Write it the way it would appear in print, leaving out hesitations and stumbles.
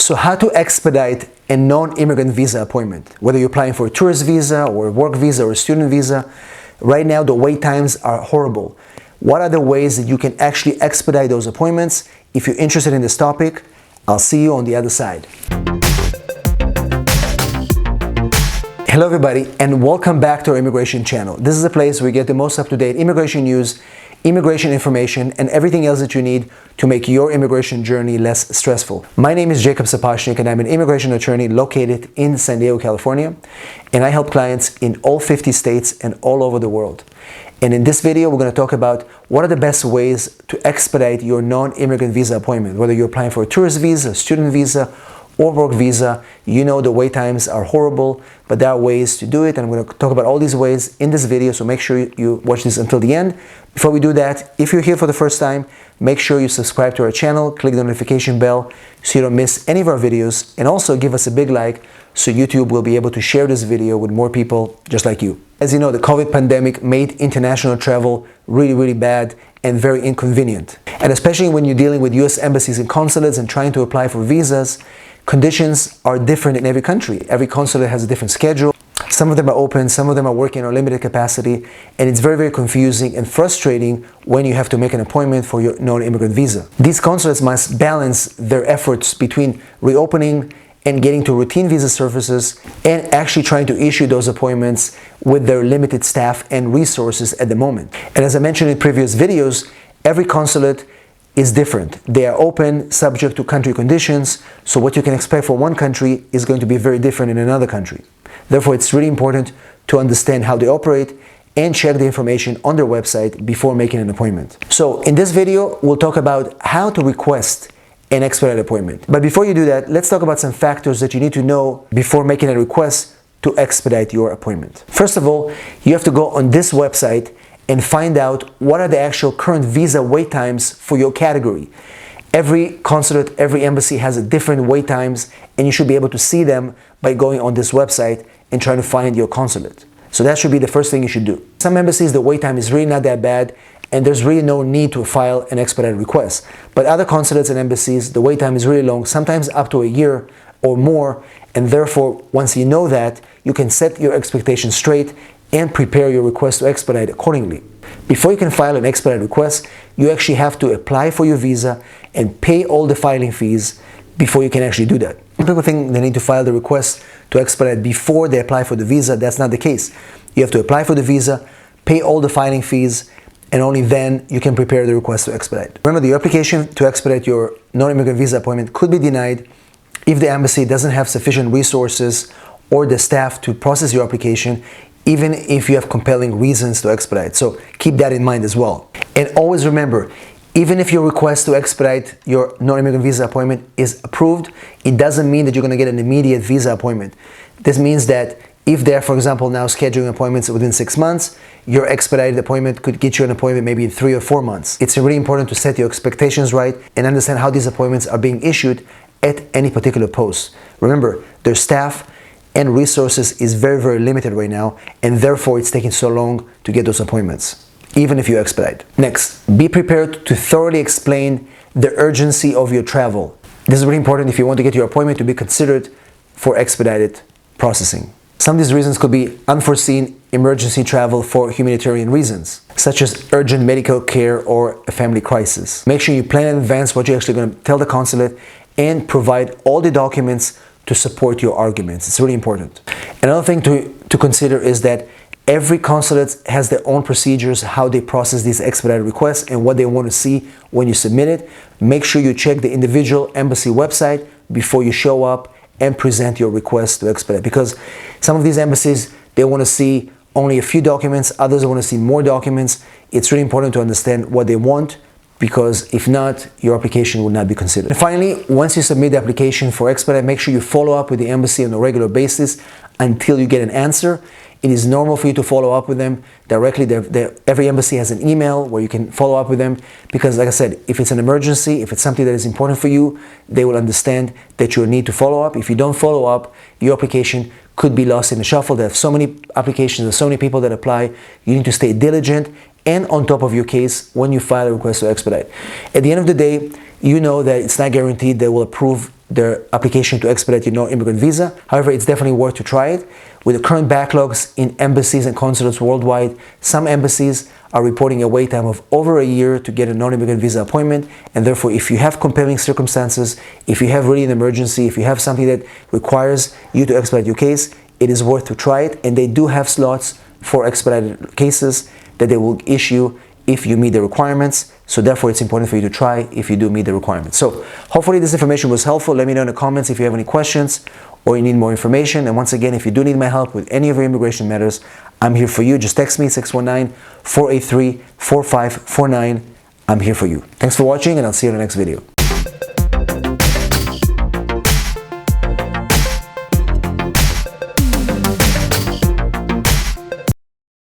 So how to expedite a non-immigrant visa appointment? Whether you're applying for a tourist visa or a work visa or a student visa, right now the wait times are horrible. What are the ways that you can actually expedite those appointments? If you're interested in this topic, I'll see you on the other side. Hello everybody, and welcome back to our immigration channel. This is a place where you get the most up-to-date immigration news, immigration information, and everything else that you need to make your immigration journey less stressful. My name is Sapochnick, and I'm an immigration attorney located in San Diego, California, and I help clients in all 50 states and all over the world. And in this video, we're going to talk about what are the best ways to expedite your non-immigrant visa appointment. Whether you're applying for a tourist visa, student visa, or work visa, you know the wait times are horrible, but there are ways to do it, and I'm going to talk about all these ways in this video, so make sure you watch this until the end. Before we do that, if you're here for the first time, make sure you subscribe to our channel, click the notification bell so you don't miss any of our videos, and also give us a big like so YouTube will be able to share this video with more people just like you. As you know, the COVID pandemic made international travel really bad and very inconvenient. And especially when you're dealing with US embassies and consulates and trying to apply for visas, conditions are different in every country. Every consulate has a different schedule. Some of them are open, some of them are working on limited capacity, and it's very confusing and frustrating when you have to make an appointment for your non-immigrant visa. These consulates must balance their efforts between reopening and getting to routine visa services and actually trying to issue those appointments with their limited staff and resources at the moment. And as I mentioned in previous videos, every consulate is different. They are open, subject to country conditions, so what you can expect from one country is going to be very different in another country. Therefore, it's really important to understand how they operate and check the information on their website before making an appointment. So in this video, we'll talk about how to request an expedited appointment. But before you do that, let's talk about some factors that you need to know before making a request to expedite your appointment. First of all, you have to go on this website and find out what are the actual current visa wait times for your category. Every consulate, every embassy has a different wait times, and you should be able to see them by going on this website and trying to find your consulate. So that should be the first thing you should do. Some embassies, the wait time is really not that bad, and there's really no need to file an expedited request. But other consulates and embassies, the wait time is really long, sometimes up to a year or more, and therefore, once you know that, you can set your expectations straight and prepare your request to expedite accordingly. Before you can file an expedited request, you actually have to apply for your visa and pay all the filing fees before you can actually do that. Some people think they need to file the request to expedite before they apply for the visa. That's not the case. You have to apply for the visa, pay all the filing fees, and only then you can prepare the request to expedite. Remember, the application to expedite your non-immigrant visa appointment could be denied if the embassy doesn't have sufficient resources or the staff to process your application, even if you have compelling reasons to expedite. So keep that in mind as well. And always remember, even if your request to expedite your non-immigrant visa appointment is approved, it doesn't mean that you're going to get an immediate visa appointment. This means that if they're, for example, now scheduling appointments within 6 months, your expedited appointment could get you an appointment maybe in 3 or 4 months. It's really important to set your expectations right and understand how these appointments are being issued at any particular post. Remember, their staff and resources is very limited right now, and therefore it's taking so long to get those appointments, even if you expedite. Next, be prepared to thoroughly explain the urgency of your travel. This is really important if you want to get your appointment to be considered for expedited processing. Some of these reasons could be unforeseen emergency travel for humanitarian reasons, such as urgent medical care or a family crisis. Make sure you plan in advance what you're actually going to tell the consulate and provide all the documents to support your arguments. It's really important. Another thing to consider is that every consulate has their own procedures, how they process these expedited requests and what they want to see when you submit it. Make sure you check the individual embassy website before you show up and present your request to expedite, because some of these embassies, they want to see only a few documents, others want to see more documents. It's really important to understand what they want, because if not, your application will not be considered. And finally, once you submit the application for expedite, make sure you follow up with the embassy on a regular basis until you get an answer. It is normal for you to follow up with them directly. Every embassy has an email where you can follow up with them, because like I said, if it's an emergency, if it's something that is important for you, they will understand that you need to follow up. If you don't follow up, your application could be lost in the shuffle. There are so many applications, there's so many people that apply. You need to stay diligent and on top of your case when you file a request to expedite. At the end of the day, you know that it's not guaranteed they will approve their application to expedite your non-immigrant visa. However, it's definitely worth to try it. With the current backlogs in embassies and consulates worldwide, some embassies are reporting a wait time of over a year to get a non-immigrant visa appointment, and therefore if you have compelling circumstances, if you have really an emergency, if you have something that requires you to expedite your case, it is worth to try it. And they do have slots for expedited cases that they will issue if you meet the requirements. So therefore it's important for you to try if you do meet the requirements. So hopefully this information was helpful. Let me know in the comments if you have any questions or you need more information. And once again, if you do need my help with any of your immigration matters, I'm here for you. Just text me 619-483-4549. I'm here for you. Thanks for watching, and I'll see you in the next video.